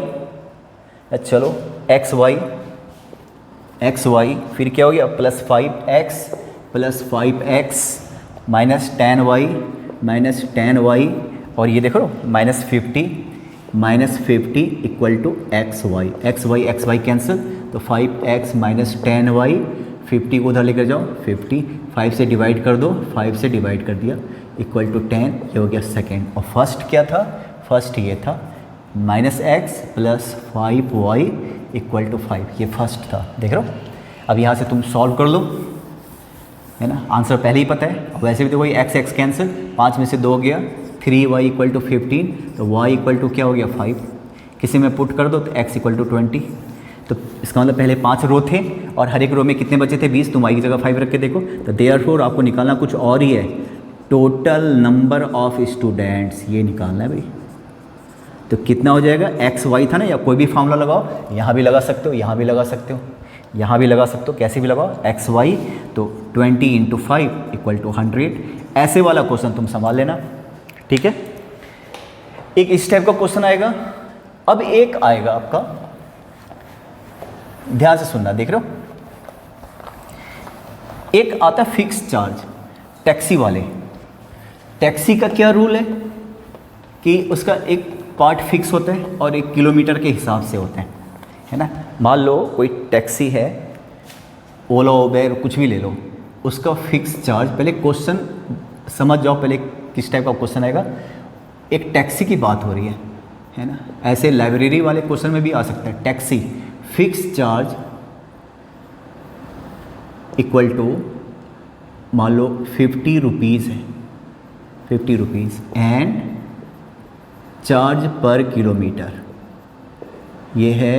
चलो एक्स वाई, फिर क्या हो गया? प्लस 5x माइनस 10y, और ये देखो minus 50 equal to x y cancel, तो 5x माइनस 10y, 50 को उधर लेकर जाओ, 50, 5 से डिवाइड कर दो, 5 से डिवाइड कर दिया, इक्वल टू 10। ये हो गया सेकेंड। और फर्स्ट क्या था? फर्स्ट ये था minus x plus 5y equal to 5, ये फर्स्ट था, देख रहे हो। अब यहाँ से तुम सॉल्व कर लो, है ना, आंसर पहले ही पता है। अब वैसे भी तो वही x कैंसिल, 5 में से 2 गया, 3y इक्वल टू 15, तो y इक्वल टू क्या हो गया? 5। किसी में पुट कर दो तो x इक्वल टू 20। तो इसका मतलब पहले 5 रो थे और हर एक रो में कितने बचे थे? 20। तुम y की जगह 5 रख के देखो, तो देयरफॉर आपको निकालना कुछ और ही है, टोटल नंबर ऑफ स्टूडेंट्स, ये निकालना है भाई। तो कितना हो जाएगा? एक्स वाई था ना, या कोई भी फार्मूला लगाओ, यहाँ भी लगा सकते हो, यहाँ भी लगा सकते हो, यहाँ भी लगा सकते हो, कैसे भी लगाओ, एक्स वाई, तो 20 इंटू 5 इक्वल टू 100। ऐसे वाला क्वेश्चन तुम संभाल लेना, ठीक है। एक इस टाइप का क्वेश्चन आएगा। अब एक आएगा आपका, ध्यान से सुनना, देख रहे हो, एक आता है फिक्स चार्ज, टैक्सी वाले। टैक्सी का क्या रूल है कि उसका एक पार्ट फिक्स होता है और एक किलोमीटर के हिसाब से होते हैं, है ना। मान लो कोई टैक्सी है, ओला उबेर कुछ भी ले लो, उसका फिक्स चार्ज, पहले क्वेश्चन समझ जाओ, पहले किस टाइप का क्वेश्चन आएगा। एक टैक्सी की बात हो रही है ना, ऐसे लाइब्रेरी वाले क्वेश्चन में भी आ सकता है। Taxi fix charge equal to, मान लो 50 रुपीज़ है, 50 rupees, and charge per kilometre, ये है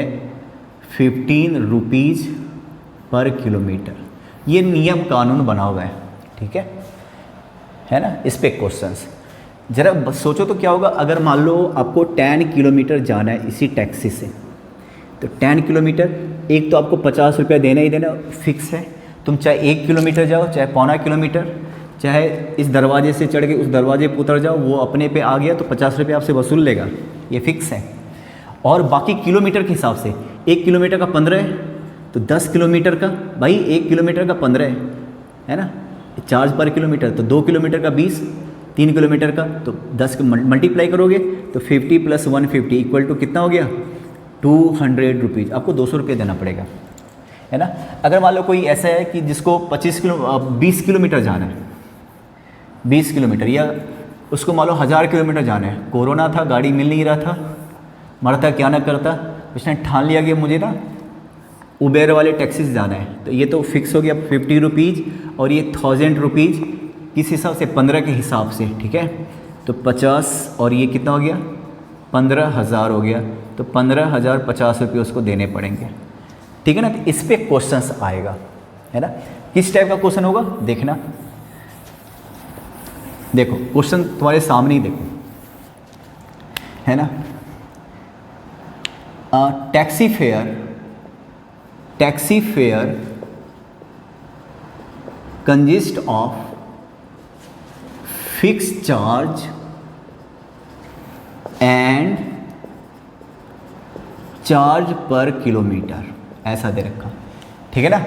15 रुपीज़ पर किलोमीटर। ये नियम कानून बना हुआ है, ठीक है ना। इस पे क्वेश्चंस ज़रा सोचो तो क्या होगा, अगर मान लो आपको 10 किलोमीटर जाना है इसी टैक्सी से, तो 10 किलोमीटर, एक तो आपको 50 रुपया देना ही देना फिक्स है। तुम चाहे 1 किलोमीटर जाओ, चाहे पौना किलोमीटर, चाहे इस दरवाजे से चढ़ के उस दरवाजे पर उतर जाओ, वो अपने पे आ गया तो 50 रुपये आपसे वसूल लेगा, ये फिक्स है। और बाकी किलोमीटर के हिसाब से 1 किलोमीटर का 15 है, तो 10 किलोमीटर का भाई 1 किलोमीटर का 15 है ना, चार्ज पर किलोमीटर, तो 2 किलोमीटर का 20, 3 किलोमीटर का तो 10 मल्टीप्लाई करोगे तो 50 + 150 इक्वल टू कितना हो गया 200 रुपीज़। आपको 200 रुपये देना पड़ेगा, है ना। अगर मान लो कोई ऐसा है कि जिसको 20 किलोमीटर जाना है, 20 किलोमीटर, या उसको मान लो 1000 किलोमीटर जाना है, कोरोना था, गाड़ी मिल नहीं रहा था, मरता क्या ना करता, उसने ठान लिया कि मुझे ना उबेर वाले टैक्सी से जाना है, तो ये तो फिक्स हो गया 50 रुपीज़, और ये 1000 रुपीज़ किस हिसाब से, 15 के हिसाब से, ठीक है। तो 50 और ये कितना हो गया 15,000 हो गया, तो 15,050 रुपये उसको देने पड़ेंगे, ठीक है ना। तो इस पर क्वेश्चंस आएगा, है ना। किस टाइप का क्वेश्चन होगा देखना, देखो क्वेश्चन तुम्हारे सामने ही देखो, है ना। Taxi fare consist of fix charge and charge per kilometre, ऐसा दे रखा, ठीक है ना।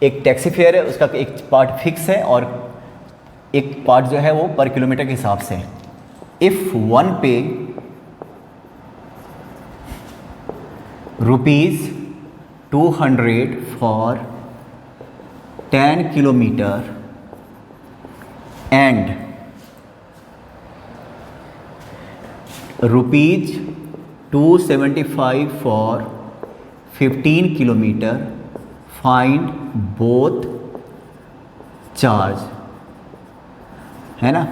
एक टैक्सी फेयर है, उसका एक पार्ट फिक्स है और एक पार्ट जो है वो पर किलोमीटर के हिसाब से। इफ़ वन पे ₹200 for 10 kilometre and ₹275 for 15 kilometre, find both charge, है ना।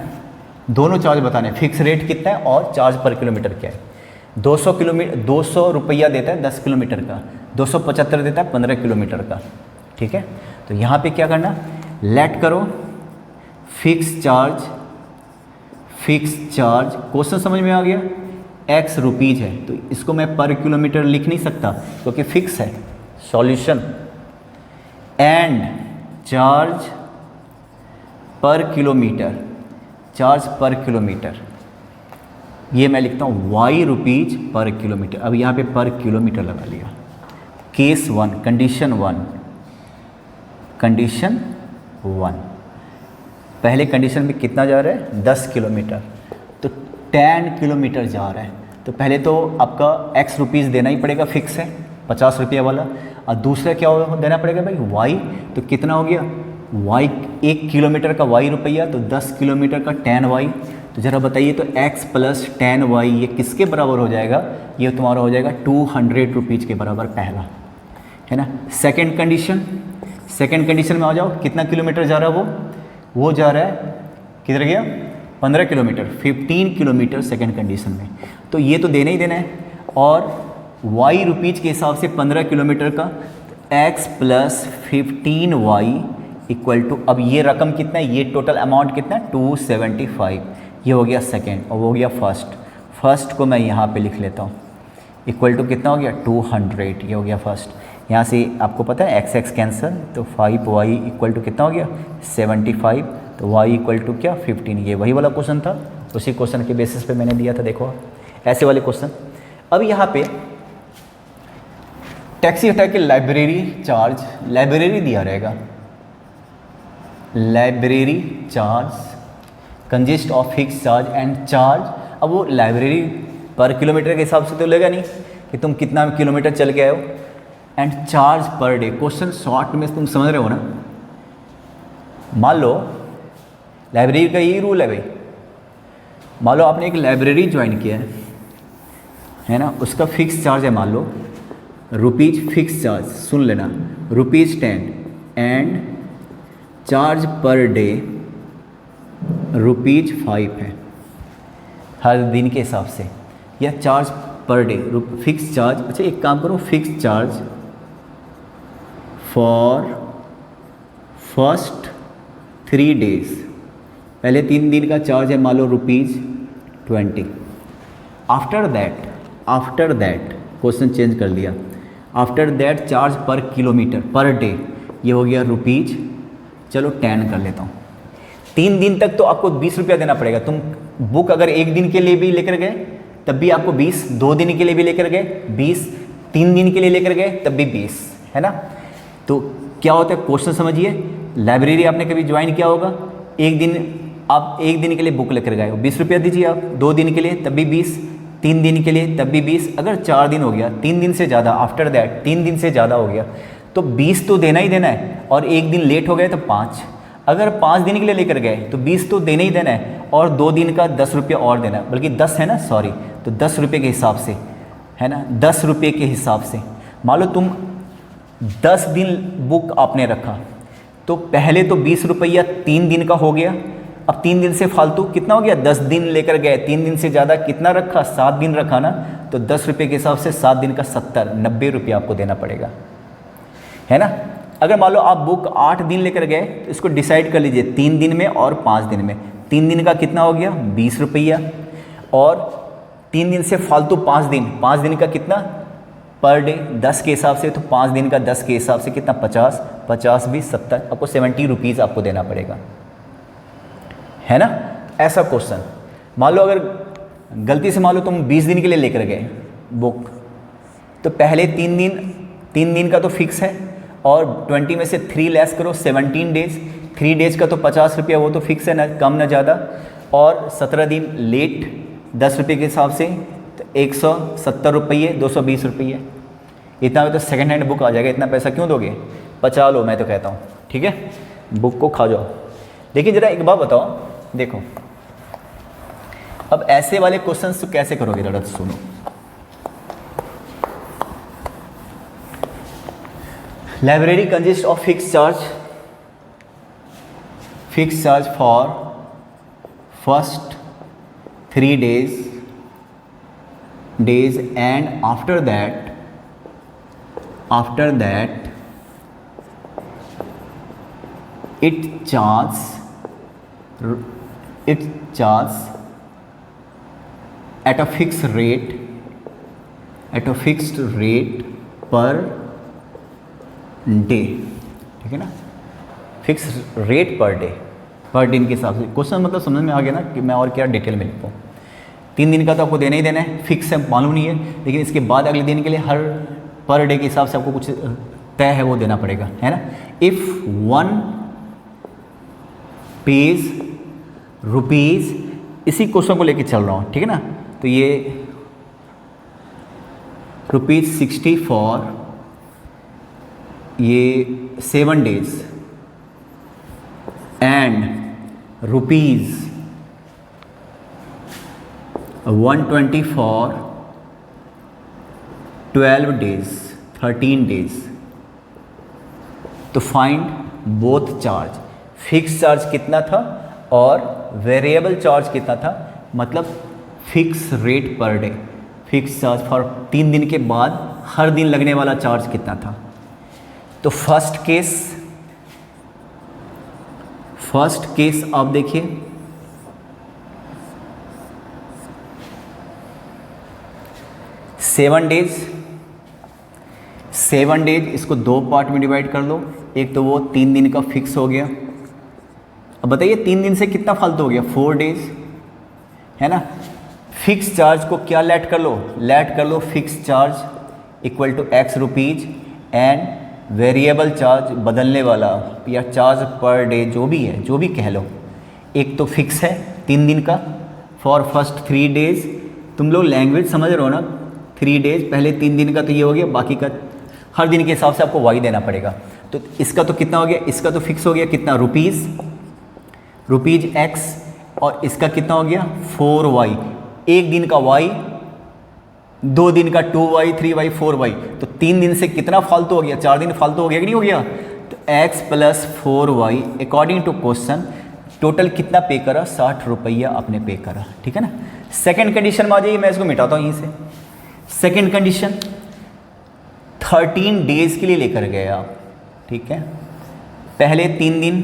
दोनों चार्ज बताने, फिक्स रेट कितना है और चार्ज पर किलोमीटर क्या है। 200 रुपया देता है 10 किलोमीटर का, 275 देता है 15 किलोमीटर का, ठीक है। तो यहाँ पे क्या करना, लेट करो फिक्स चार्ज, क्वेश्चन समझ में आ गया, X रुपीज़ है तो इसको मैं पर किलोमीटर लिख नहीं सकता क्योंकि फिक्स है। Solution, and charge per kilometre, ये मैं लिखता हूँ Y रुपीज़ पर किलोमीटर। अब यहाँ पे पर किलोमीटर लगा लिया। केस 1, कंडीशन 1, पहले कंडीशन में कितना जा रहा है 10 किलोमीटर, तो 10 किलोमीटर जा रहा है, तो पहले तो आपका X रुपीज़ देना ही पड़ेगा, फिक्स है 50 रुपये वाला। और दूसरा क्या देना पड़ेगा भाई Y, तो कितना हो गया Y, 1 किलोमीटर का Y रुपया, तो 10 किलोमीटर का 10Y। तो ज़रा बताइए, तो X + 10Y ये किसके बराबर हो जाएगा, ये तुम्हारा हो जाएगा 200 रुपीज़ के बराबर, पहला, है ना। सेकंड कंडीशन में आ जाओ, कितना किलोमीटर जा रहा है वो जा रहा है, किधर गया 15 किलोमीटर, 15 किलोमीटर सेकंड कंडीशन में, तो ये तो देना ही देना है। और Y रुपीज़ के हिसाब से 15 किलोमीटर का, X + 15Y इक्वल टू, अब ये रकम कितना है, ये टोटल अमाउंट कितना है 275, ये हो गया सेकेंड, और वो हो गया फर्स्ट को मैं यहाँ पे लिख लेता हूँ, इक्वल टू कितना हो गया 200, ये हो गया फर्स्ट। यहाँ से आपको पता है x कैंसिल, तो 5y इक्वल टू कितना हो गया 75, तो y इक्वल टू क्या 15। ये वही वाला क्वेश्चन था, उसी क्वेश्चन के बेसिस पे मैंने दिया था, देखो ऐसे वाले क्वेश्चन। अब यहाँ पे टैक्सी हटा के लाइब्रेरी चार्ज, लाइब्रेरी दिया रहेगा, library charge consist of fix charge and charge. अब वो लाइब्रेरी पर किलोमीटर के हिसाब से तो लेगा नहीं कि तुम कितना किलोमीटर चल के आए हो, and charge per day. Question short में तुम समझ रहे हो ना। मान लो लाइब्रेरी का यही रूल है भाई, मान लो आपने एक लाइब्रेरी ज्वाइन किया है ना, उसका फिक्स चार्ज है मान लो रुपीज़, फिक्स चार्ज सुन लेना ₹10 एंड चार्ज पर डे ₹5 है हर दिन के हिसाब से। या charge per day, fix charge. अच्छा एक काम करो, fix charge for first 3 days, पहले 3 दिन का चार्ज है मान लो ₹20। आफ्टर दैट क्वेश्चन चेंज कर लिया, after that charge per kilometre per day, ये हो गया ₹10। चलो 10 कर लेता हूँ। 3 दिन तक तो आपको 20 रुपया देना पड़ेगा। तुम बुक अगर 1 दिन के लिए भी लेकर गए तब भी आपको 20, 2 दिन के लिए भी लेकर गए 20, 3 दिन के लिए लेकर गए तब भी 20, है ना। तो क्या होता है क्वेश्चन समझिए, लाइब्रेरी आपने कभी ज्वाइन किया होगा, आप एक दिन के लिए बुक लेकर गए, 20 रुपया दीजिए आप, 2 दिन के लिए तब भी 20, 3 दिन के लिए तब भी 20, अगर 4 दिन हो गया, 3 दिन से ज़्यादा, आफ्टर दैट 3 दिन से ज़्यादा हो गया तो 20 तो देना ही देना है, और 1 दिन लेट हो गए तो 5, अगर 5 दिन के लिए लेकर गए तो 20 तो देना ही देना है, और 2 दिन का 10 रुपया और देना है, बल्कि 10 है ना, सॉरी, तो 10 रुपये के हिसाब से, है ना, 10 रुपये के हिसाब से। मान लो तुम 10 दिन बुक आपने रखा, तो पहले तो 20 रुपया 3 दिन का हो गया, अब 3 दिन से फालतू कितना हो गया, 10 दिन लेकर गए, 3 दिन से ज़्यादा कितना रखा, 7 दिन रखा ना, तो 10 रुपये के हिसाब से 7 दिन का 90 रुपया आपको देना पड़ेगा, है ना। अगर मान लो आप बुक 8 दिन लेकर गए तो इसको डिसाइड कर लीजिए, 3 दिन में और 5 दिन में, 3 दिन का कितना हो गया 20 रुपया, और 3 दिन से फालतू 5 दिन का कितना पर डे 10 के हिसाब से, तो 5 दिन का 10 के हिसाब से कितना 50, 50 भी 70, आपको 70 रुपीज़ आपको देना पड़ेगा, है ना। ऐसा क्वेश्चन मान लो अगर गलती से मान लो तुम 20 दिन के लिए लेकर गए बुक, तो पहले 3 दिन का तो फिक्स है, और 20 में से 3 लेस करो 17 डेज, 3 डेज का तो 50 रुपया, वो तो फिक्स है ना, कम ना ज़्यादा, और 17 दिन लेट 10 रुपये के हिसाब से, तो 170 रुपये, 220 रुपये, इतना में तो सेकेंड हैंड बुक आ जाएगा। इतना पैसा क्यों दोगे, पचा लो, मैं तो कहता हूँ, ठीक है, बुक को खा जाओ। लेकिन ज़रा एक बात बताओ, देखो अब ऐसे वाले क्वेश्चंस तो कैसे करोगे, ज़रा सुनो। Library consist of fix charge for first 3 days and after that it charges at a fixed rate per day, ठीक है ना, फिक्स रेट पर डे, पर दिन के हिसाब से। क्वेश्चन मतलब समझ में आ गया ना कि मैं और क्या डिटेल में लिखूँ। 3 दिन का तो आपको देना ही देना है, फिक्स है, मालूम नहीं है, लेकिन इसके बाद अगले दिन के लिए हर पर डे के हिसाब से आपको कुछ तय है वो देना पड़ेगा, है ना। इफ़ 1 pays रुपीज़, इसी क्वेश्चन को लेके चल रहा हूँ, ठीक है ना। तो ये ₹60 फॉर ये 7 days and ₹120 for 12 days 13 days। तो find both charge, fix charge कितना था और वेरिएबल चार्ज कितना था, मतलब fix rate per day, fix charge for 3 दिन के बाद हर दिन लगने वाला चार्ज कितना था। तो फर्स्ट केस आप देखिए, सेवन डेज, इसको 2 पार्ट में डिवाइड कर लो। एक तो वो 3 दिन का फिक्स हो गया, अब बताइए 3 दिन से कितना फालतू हो गया, 4 डेज, है ना। फिक्स चार्ज को क्या लेट कर लो, fix charge equal to x rupees and variable charge बदलने वाला या चार्ज पर डे जो भी है, जो भी कह लो। एक तो फिक्स है 3 दिन का फॉर फर्स्ट 3 days, तुम लोग लैंग्वेज समझ रहे हो ना, 3 days, पहले 3 दिन का तो ये हो गया, बाकी का हर दिन के हिसाब से आपको y देना पड़ेगा। तो इसका तो कितना हो गया, इसका तो फिक्स हो गया कितना, रुपीज़ x, और इसका कितना हो गया 4y, 1 दिन का y, 2 दिन का 2y, 3y, 4y, तो 3 दिन से कितना फालतू हो गया, 4 दिन फालतू हो गया कि नहीं हो गया। तो x + 4y according to question total कितना पे करा, 60 रुपया आपने पे करा, ठीक है ना। सेकेंड कंडीशन में आ जाइए, मैं इसको मिटाता हूँ यहीं से। सेकेंड कंडीशन 13 डेज के लिए लेकर गए आप, ठीक है। पहले 3 दिन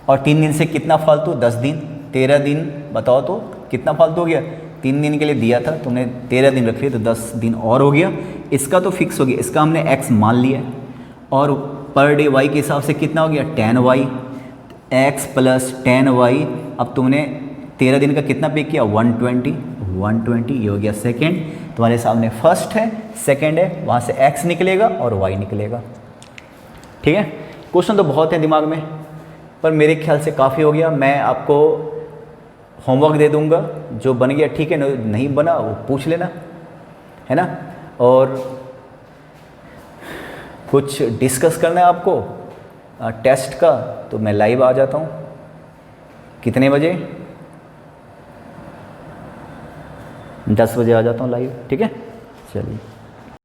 और 3 दिन से कितना फालतू, 10 दिन, 13 दिन, बताओ तो कितना फालतू हो गया। 3 दिन के लिए दिया था तुमने, 13 दिन रख लिए तो 10 दिन और हो गया। इसका तो फिक्स हो गया, इसका हमने x मान लिया है, और पर डे y के हिसाब से कितना हो गया, tan y, x plus tan y। अब तुमने 13 दिन का कितना पे किया, 120, ये हो गया सेकेंड। तुम्हारे सामने फर्स्ट है, सेकेंड है, वहाँ से x निकलेगा और y निकलेगा, ठीक है। क्वेश्चन तो बहुत है दिमाग में, पर मेरे ख्याल से काफ़ी हो गया। मैं आपको होमवर्क दे दूंगा, जो बन गया ठीक है, नहीं बना वो पूछ लेना, है ना। और कुछ डिस्कस करना है आपको टेस्ट का, तो मैं लाइव आ जाता हूँ। कितने बजे, 10 बजे आ जाता हूँ लाइव, ठीक है। चलिए।